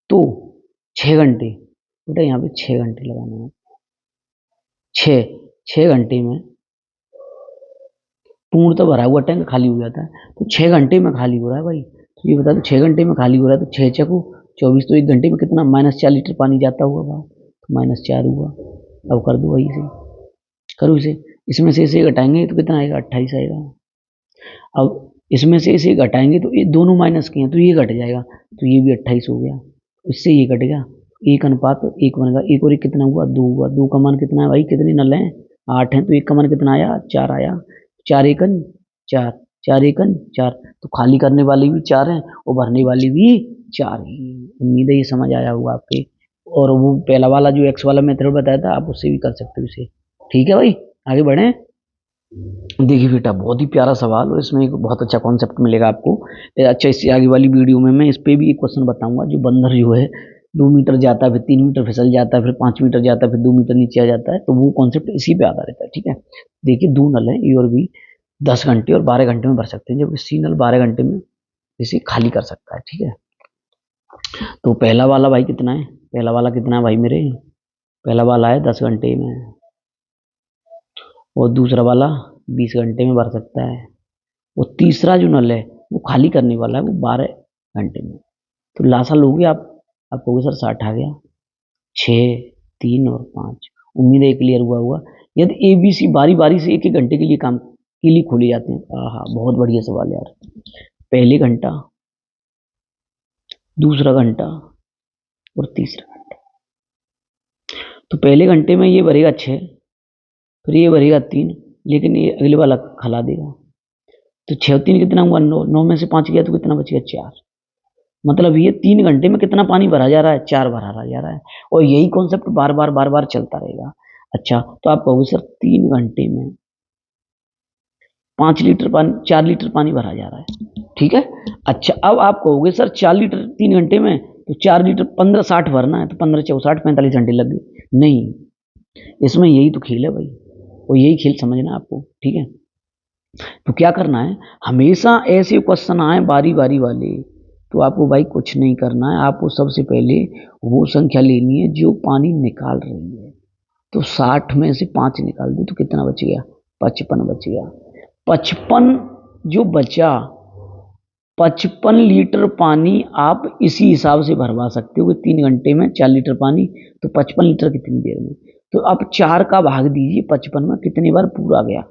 तो 6 घंटे, बेटा यहाँ पे 6 घंटे लगाने हैं। 6 घंटे में पूर्णतः भरा हुआ टैंक खाली हो जाता है, तो 6 घंटे में खाली हो रहा है भाई। तो ये बता दो 6 घंटे में खाली हो रहा है तो 6 चको 24, तो 1 घंटे में कितना? -4 लीटर पानी जाता हुआ बाहर, तो -4 हुआ। अब कर दो वही से, करो इसे। इसमें से इसे घटाएंगे तो कितना आएगा? 28 आएगा। अब इसमें से इसे घटाएंगे तो ये दोनों माइनस के हैं तो ये घट जाएगा, तो ये भी 28 हो गया। इससे ये घट गया, 1 अनुपात 1 बनेगा। 1 और 1 कितना हुआ? 2 हुआ। 2 का मान कितना है भाई? कितने नल हैं? 8 हैं, तो 1 का मान कितना आया? 4 आया। 4 एकन 4, 4 एकन 4, तो खाली करने वाली भी 4 हैं और भरने वाली भी 4 ही। उम्मीद है ये समझ आया होगा आपके। और वो पहला वाला जो एक्स वाला मेथड बताया था, आप उससे भी कर सकते हो इसे। ठीक है भाई, आगे बढ़ें। देखिए बेटा, बहुत ही प्यारा सवाल और इसमें एक बहुत अच्छा कॉन्सेप्ट मिलेगा आपको। अच्छा, इससे आगे वाली वीडियो में मैं इस पे भी एक क्वेश्चन बताऊंगा। जो बंदर जो है 2 मीटर जाता है, फिर 3 मीटर फिसल जाता है, फिर 5 मीटर जाता है, फिर 2 मीटर नीचे आ जाता है, तो वो कॉन्सेप्ट इसी पे आधारित है। ठीक है, देखिए 2 नल है ए और बी, 10 घंटे और 12 घंटे में भर सकते हैं, जबकि सी नल 12 घंटे में इसे खाली कर सकता है। ठीक है, तो पहला वाला भाई कितना है? पहला वाला कितना है भाई मेरे? पहला वाला है 10 घंटे में, और दूसरा वाला 20 घंटे में भर सकता है। और तीसरा जो नल है वो खाली करने वाला है, वो 12 घंटे में। तो लासा लोगे आप कहोगे सर 60 आ गया। 6, 3 और 5। उम्मीद है क्लियर हुआ होगा। यदि ए बी सी बारी बारी से एक एक घंटे के लिए काम के लिए खोले जाते हैं, हाँ बहुत बढ़िया सवाल यार। पहले घंटा, दूसरा घंटा और तीसरा घंटा। तो पहले घंटे में ये भरेगा 6, फिर ये भरेगा 3, लेकिन ये अगले वाला खला देगा। तो 6 और 3 कितना हुआ? 9। 9 में से 5 गया तो कितना बच गया? 4। मतलब ये 3 घंटे में कितना पानी भरा जा रहा है? 4 भरा जा रहा है। और यही कॉन्सेप्ट बार बार चलता रहेगा। अच्छा, तो आप कहोगे सर 3 घंटे में 5 लीटर पानी, 4 लीटर पानी भरा जा रहा है। ठीक है, अच्छा अब आप कहोगे सर 4 लीटर 3 घंटे में, तो 4 लीटर 15 60 भरना है, तो 15 4 60 45 घंटे लग गए। नहीं, इसमें यही तो खेल है भाई, और यही खेल समझना है आपको। ठीक है, तो क्या करना है, हमेशा ऐसे क्वेश्चन आए बारी बारी वाले, तो आपको भाई कुछ नहीं करना है। आपको सबसे पहले वो संख्या लेनी है जो पानी निकाल रही है। तो 60 में से 5 निकाल दो तो कितना बच गया? 55 बच गया। 55 जो बचा, 55 लीटर पानी आप इसी हिसाब से भरवा सकते हो कि 3 घंटे में 4 लीटर पानी, तो 55 लीटर कितनी देर में? तो आप 4 का भाग दीजिए 55 में, कितनी बार पूरा गया,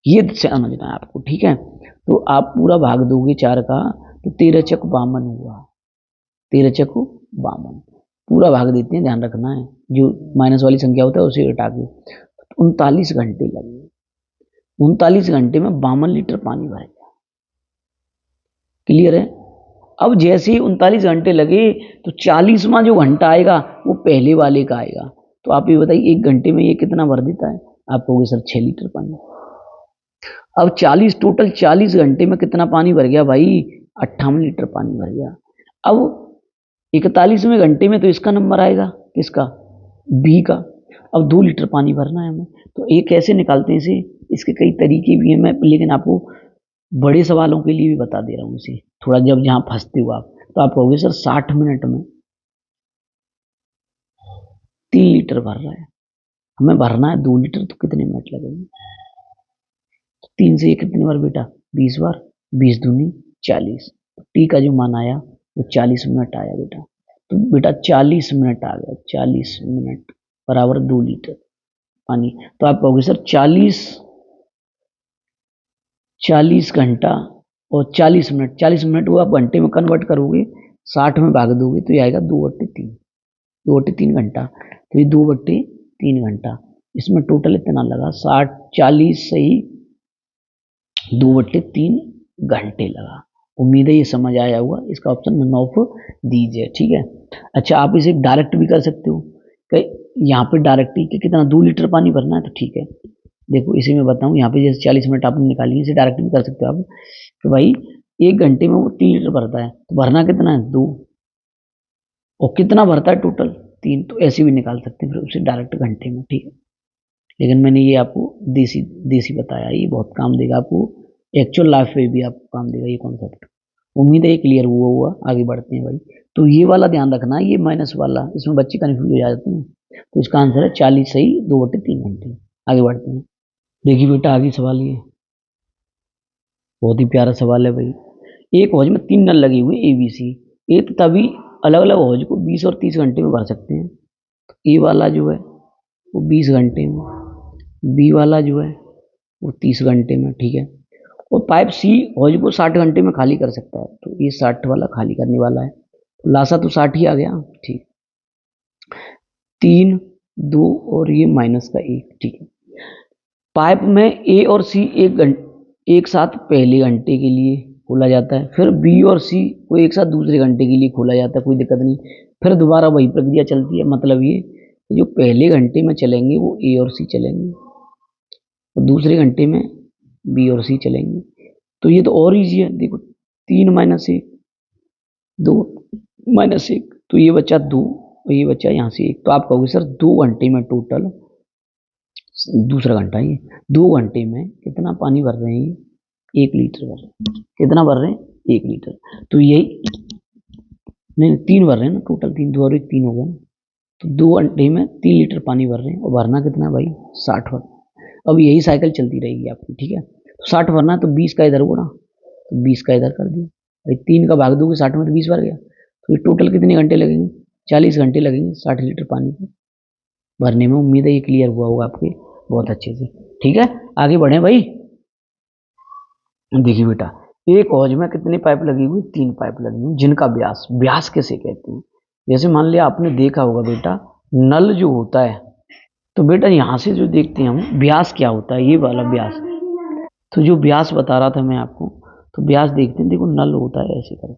ये समझना है आपको। ठीक है, तो आप पूरा भाग दोगे 4 का, तो 13 चक 52 हुआ। 13 चक 52 पूरा भाग देते हैं, ध्यान रखना है। जो माइनस वाली संख्या होता है उसे हटा के 39 घंटे लगे। 39 घंटे में 52 लीटर पानी भर गया। क्लियर है? अब जैसे ही 39 घंटे लगे, तो 40वां जो घंटा आएगा वो पहले वाले का आएगा। तो आप ये बताइए 1 घंटे में ये कितना भर देता है? आप कहोगे सर 6 लीटर पानी। अब 40 टोटल 40 घंटे में कितना पानी भर गया भाई? 58 लीटर पानी भर गया। अब 41वें घंटे में तो इसका नंबर आएगा, किसका? बी का। अब 2 लीटर पानी भरना है हमें। तो ये कैसे निकालते हैं इसे? इसके कई तरीके भी हैं, मैं लेकिन आपको बड़े सवालों के लिए भी बता दे रहा हूँ इसे, थोड़ा जब जहाँ फंसते हो आप। तो आप कहोगे सर 60 मिनट में 3 लीटर भर रहा है, हमें भरना है 2 लीटर, तो कितने मिनट लगेंगे? 3 से ये कितनी बार बेटा? 20 बार, 20 दूनी 40। टी का जो मान आया वो 40 मिनट आया बेटा। तो बेटा 40 मिनट आ गया, 40 मिनट बराबर 2 लीटर पानी। तो आप कहोगे सर 40 घंटा और 40 मिनट, 40 मिनट को आप घंटे में कन्वर्ट करोगे, 60 में भाग दोगे तो ये आएगा 2/3, 2/3 घंटा। तो ये 2/3 घंटा, इसमें टोटल इतना लगा 60, 40 सही 2/3 घंटे लगा। उम्मीद है ये समझ आया होगा। इसका ऑप्शन नन ऑफ दीजिए, ठीक है। अच्छा, आप इसे डायरेक्ट भी कर सकते हो, यहाँ पे डायरेक्ट ही कि कितना 2 लीटर पानी भरना है, तो ठीक है। देखो इसे मैं बताऊं, यहाँ पे जैसे 40 मिनट आपने निकाली है, इसे डायरेक्ट भी कर सकते हो आप कि भाई 1 घंटे में वो 3 लीटर भरता है, तो भरना कितना है? 2। और कितना भरता है टोटल? 3। तो ऐसे भी निकाल सकते हैं फिर उसे डायरेक्ट घंटे में, ठीक है। लेकिन मैंने ये आपको देसी देसी बताया, ये बहुत काम देगा आपको, एक्चुअल लाइफ में भी आपको काम देगा ये कॉन्सेप्ट। उम्मीद है ये क्लियर हुआ। आगे बढ़ते हैं भाई। तो ये वाला ध्यान रखना, ये माइनस वाला, इसमें बच्चे कन्फ्यूज हो जाते हैं। तो इसका आंसर है 40 सही 2/3 घंटे। आगे बढ़ते हैं। देखिए बेटा आगे सवाल, ये बहुत ही प्यारा सवाल है भाई। एक हौज में 3 नल लगे हुए ABC, एक तभी अलग अलग हौज को 20 और 30 घंटे में भर सकते हैं। ए वाला जो है वो 20 घंटे में, बी वाला जो है वो 30 घंटे में, ठीक है। और पाइप सी हौज को 60 घंटे में खाली कर सकता है, तो ये 60 वाला खाली करने वाला है। तो लासा तो 60 ही आ गया, ठीक। 3, 2 और ये माइनस का 1, ठीक है। पाइप में ए और सी एक साथ पहले घंटे के लिए खोला जाता है, फिर बी और सी को एक साथ दूसरे घंटे के लिए खोला जाता है, कोई दिक्कत नहीं। फिर दोबारा वही प्रक्रिया चलती है, मतलब ये जो पहले घंटे में चलेंगे वो ए और सी चलेंगे, और दूसरे घंटे में बी और सी चलेंगे। तो ये तो और ईजी है, देखो 3 - 1, 2 - 1, तो ये बचा 2 और ये बचा यहाँ से 1। तो आप कहोगे सर 2 घंटे में टोटल, दूसरा घंटा ये 2 घंटे में कितना पानी भर रहे हैं? 1 लीटर भर रहे हैं। कितना भर रहे हैं? 1 लीटर। तो यही, नहीं 3 भर रहे हैं ना, टोटल 3, 2 और 1 3 हो गया ना। तो 2 घंटे में 3 लीटर पानी भर रहे हैं, और भरना कितना है भाई? 60 भर। अब यही साइकिल चलती रहेगी आपकी, ठीक है। तो 60 भरना है तो 20 का इधर गुणा, तो 20 का इधर कर दिया भाई, 3 का भाग दोगे 60 में तो 20 भर गया। तो ये टोटल कितने घंटे लगेंगे? 40 घंटे लगेंगे 60 लीटर पानी को भरने में। उम्मीद है ये क्लियर हुआ होगा आपके बहुत अच्छे से, ठीक है। आगे बढ़े भाई। देखिए बेटा, एक हौज में कितनी पाइप लगी हुई? 3 पाइप लगी हुई, जिनका व्यास, व्यास किसे कहते हैं? जैसे मान लिया आपने देखा होगा बेटा, नल जो होता है, तो बेटा यहां से जो देखते हैं हम व्यास क्या होता है, ये वाला व्यास। तो जो व्यास बता रहा था मैं आपको, तो व्यास देखते हैं, देखो नल होता है ऐसे करके,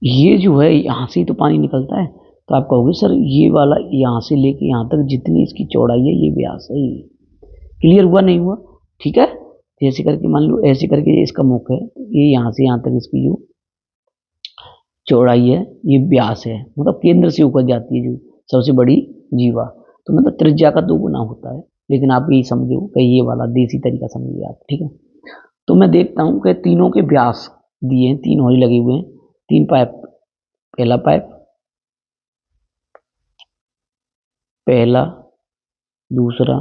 ये जो है यहाँ से तो पानी निकलता है। तो आप कहोगे सर ये वाला यहाँ से लेके यहाँ तक जितनी इसकी चौड़ाई है ये व्यास है। क्लियर हुआ नहीं हुआ? ठीक है। जैसे करके मान लो ऐसे करके इसका मुख है, ये यहाँ से यहाँ तक इसकी जो चौड़ाई है ये व्यास है, मतलब केंद्र से ऊपर जाती है जो सबसे बड़ी जीवा, तो मतलब त्रिज्या का 2 गुना होता है। लेकिन आप यही समझो कि ये वाला देसी तरीका समझिए आप, ठीक है। तो मैं देखता हूँ कि तीनों के व्यास दिए हैं, 3 हॉल लगे हुए हैं, 3 पाइप, पहला पाइप, पहला, दूसरा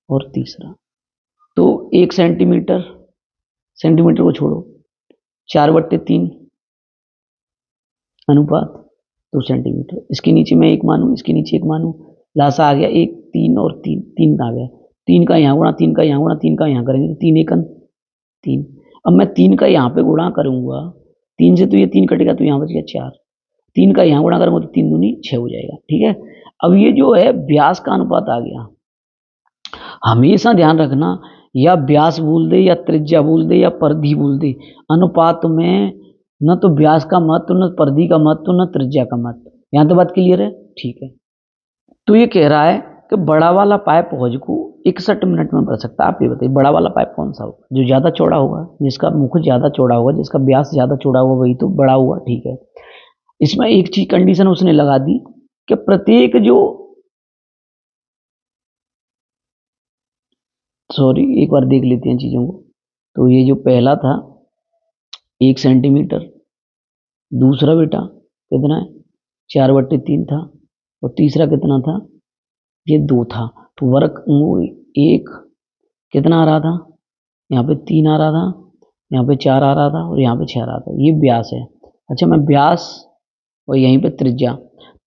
और तीसरा। तो 1 सेंटीमीटर, सेंटीमीटर को छोड़ो, 4/3 अनुपात 2 सेंटीमीटर। इसके नीचे मैं 1 मानूं, इसके नीचे 1 मानूं, लासा आ गया 1, 3 और 3, 3 आ गया, 3 का यहाँ गुणा, 3 का यहाँ गुणा, 3 का यहाँ करेंगे तो 3 एकन 3। अब मैं 3 का यहाँ पे गुणा करूंगा, 3 से तो ये 3 कटेगा तो यहाँ बच गया 4, 3 का यहाँ गुणा करूंगा तो 3 दूनी 6 हो जाएगा, ठीक है। अब ये जो है व्यास का अनुपात आ गया। हमेशा ध्यान रखना, या व्यास बोल दे या त्रिज्या बोल दे या परिधि बोल दे, अनुपात में न तो व्यास का महत्व, न परिधि का महत्व, न त्रिज्या का महत्व। यहाँ तो बात क्लियर है, ठीक है। तो ये कह रहा है कि बड़ा वाला पाइप हौज को 61 मिनट में भर सकता है। आप ये बताइए बड़ा वाला पाइप कौन सा होगा? जो ज्यादा चौड़ा होगा, जिसका मुख ज्यादा चौड़ा होगा, जिसका व्यास ज्यादा चौड़ा होगा, वही तो बड़ा हुआ, ठीक है। इसमें एक चीज कंडीशन उसने लगा दी कि प्रत्येक जो, सॉरी एक बार देख लेते हैं चीजों को। तो ये जो पहला था 1 सेंटीमीटर, दूसरा बेटा कितना है 4/3 था, और तीसरा कितना था, ये 2 था। तो वर्क एक कितना आ रहा था, यहाँ पे 3 आ रहा था, यहाँ पे 4 आ रहा था, और यहाँ पे 6 आ रहा था। ये व्यास है। अच्छा, मैं व्यास और यहीं पे त्रिज्या,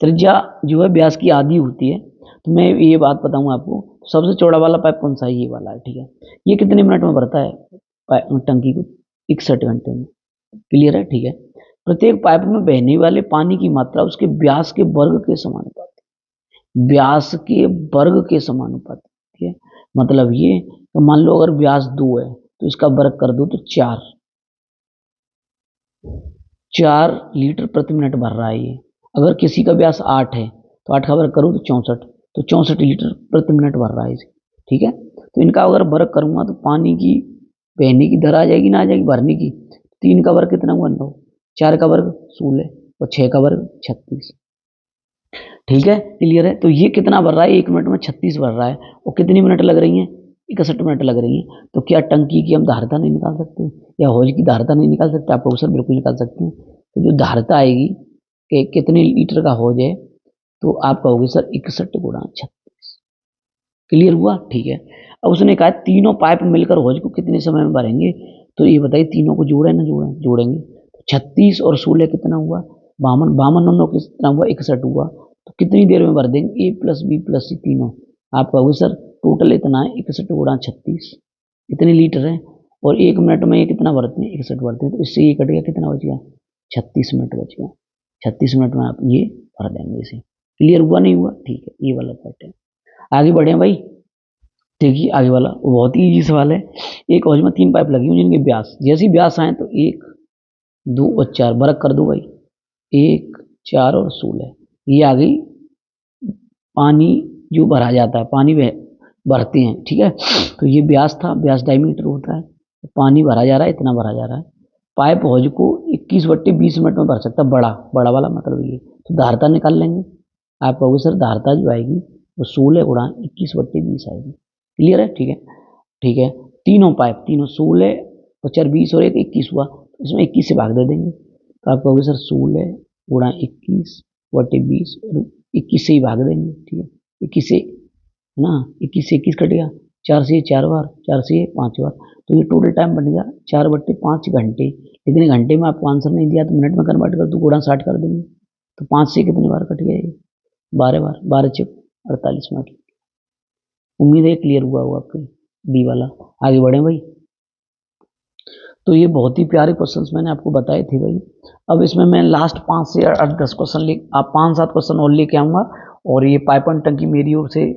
त्रिज्या जो है व्यास की आधी होती है। तो मैं ये बात बताऊँ आपको, सबसे चौड़ा वाला पाइप कौन सा है, ये वाला है, ठीक है। ये कितने मिनट में भरता है टंकी को, 61 घंटे में। क्लियर है, ठीक है। प्रत्येक पाइप में बहने वाले पानी की मात्रा उसके व्यास के वर्ग के समानुपाती, व्यास के वर्ग के समानुपाती, ठीक है। मतलब ये तो मान लो अगर व्यास 2 है तो इसका वर्ग कर दो तो 4 लीटर प्रति मिनट भर रहा है ये। अगर किसी का व्यास 8 है तो 8 का वर्ग करूँ तो 64, तो 64 लीटर प्रति मिनट भर रहा है इसे, ठीक है। तो इनका अगर वर्ग करूंगा तो पानी की बहने की दर आ जाएगी, ना आ जाएगी भरने की। 3 का वर्ग कितना हुआ, 9, 4 का वर्ग 16, और 6 का वर्ग 36, ठीक है। क्लियर है। तो ये कितना भर रहा है, 1 मिनट में 36 भर रहा है, और कितनी मिनट लग रही है, 61 मिनट लग रही है। तो क्या टंकी की हम धारिता नहीं निकाल सकते, या हौज की धारिता नहीं निकाल सकते? आप सर बिल्कुल निकाल सकते हैं। तो जो धारिता आएगी कि कितने लीटर का हौज है, तो आप कहोगे सर 61 गुणा 36। क्लियर हुआ, ठीक है। अब उसने कहा तीनों पाइप मिलकर हौज को कितने समय में भरेंगे, तो ये बताइए तीनों को जोड़े ना जोड़े, जोड़ेंगे। 36 और 16 कितना हुआ, 52, 52 और 9 कितना हुआ, 61 हुआ। तो कितनी देर में भर देंगे, ए प्लस बी प्लस सी तीनों। आप कहोगे सर टोटल इतना है, 61 गुणा 36, इतने लीटर है, और 1 मिनट में ये कितना भरते हैं, 61 भरते हैं। तो इससे ये कट गया, कितना बच गया, 36 मिनट बच गया। 36 मिनट में आप ये भर देंगे इसे। क्लियर हुआ, नहीं हुआ, ठीक है। ये वाला पार्ट है। आगे बढ़े भाई, देखिए आगे वाला बहुत ही इजी सवाल है। एक हौज में 3 पाइप लगी हुई जिनके व्यास, जैसे ही व्यास आए तो 1, 2 और 4 बरक कर दो भाई, 1, 4 और 16। ये आ गई पानी जो भरा जाता है, पानी भरते हैं, ठीक है। तो ये व्यास था, व्यास डायमीटर होता है, पानी भरा जा रहा है, इतना भरा जा रहा है। पाइप हौज को 21/20 मिनट में भर सकता है, बड़ा बड़ा वाला मतलब ये। तो धारता निकाल लेंगे। आप कहोगे सर धारता जो आएगी वो 16 गुणा 21/20 आएगी। क्लियर है, ठीक है, ठीक है। तीनों पाइप, तीनों 16 और 4 20 और 1 21 हुआ, इसमें 21 से भाग दे देंगे। तो आप कहोगे सर 16 गुणा 21/20, और 21 से ही भाग देंगे, ठीक है। 21 से ना, 21 से 21 कट गया, 4 से 4 बार, 4 से 5 बार। तो ये टोटल टाइम बन गया 4/5 घंटे। लेकिन घंटे में आपको आंसर नहीं दिया तो मिनट में कन्वर्ट कर दो, गुणा 60 कर देंगे। तो 5 से कितनी बार कट गया ये, 12 बार, 12 × 48 मिनट। उम्मीद है क्लियर हुआ होगा आपको बी वाला। आगे बढ़े भाई। तो ये बहुत ही प्यारे क्वेश्चंस मैंने आपको बताए थे भाई। अब इसमें मैं लास्ट 5 से 8-10 क्वेश्चन ले, आप 5-7 क्वेश्चन और लेके आऊँगा, और ये पाइप एंड टंकी मेरी ओर से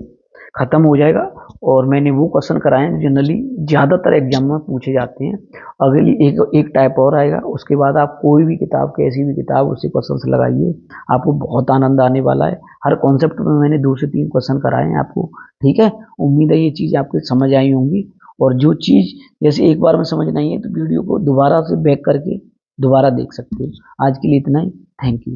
ख़त्म हो जाएगा। और मैंने वो क्वेश्चन कराए हैं जनरली ज़्यादातर एग्जाम में पूछे जाते हैं। अगली एक टाइप और आएगा, उसके बाद आप कोई भी किताब, कैसी भी किताब, उससे क्वेश्चन लगाइए, आपको बहुत आनंद आने वाला है। हर कॉन्सेप्ट में मैंने 2 से 3 क्वेश्चन कराए हैं आपको, ठीक है। उम्मीद है ये चीज़ आपको समझ आई होंगी। और जो चीज़ जैसे एक बार में समझ नहीं है तो वीडियो को दोबारा से बैक करके दोबारा देख सकते हो। आज के लिए इतना ही, थैंक यू।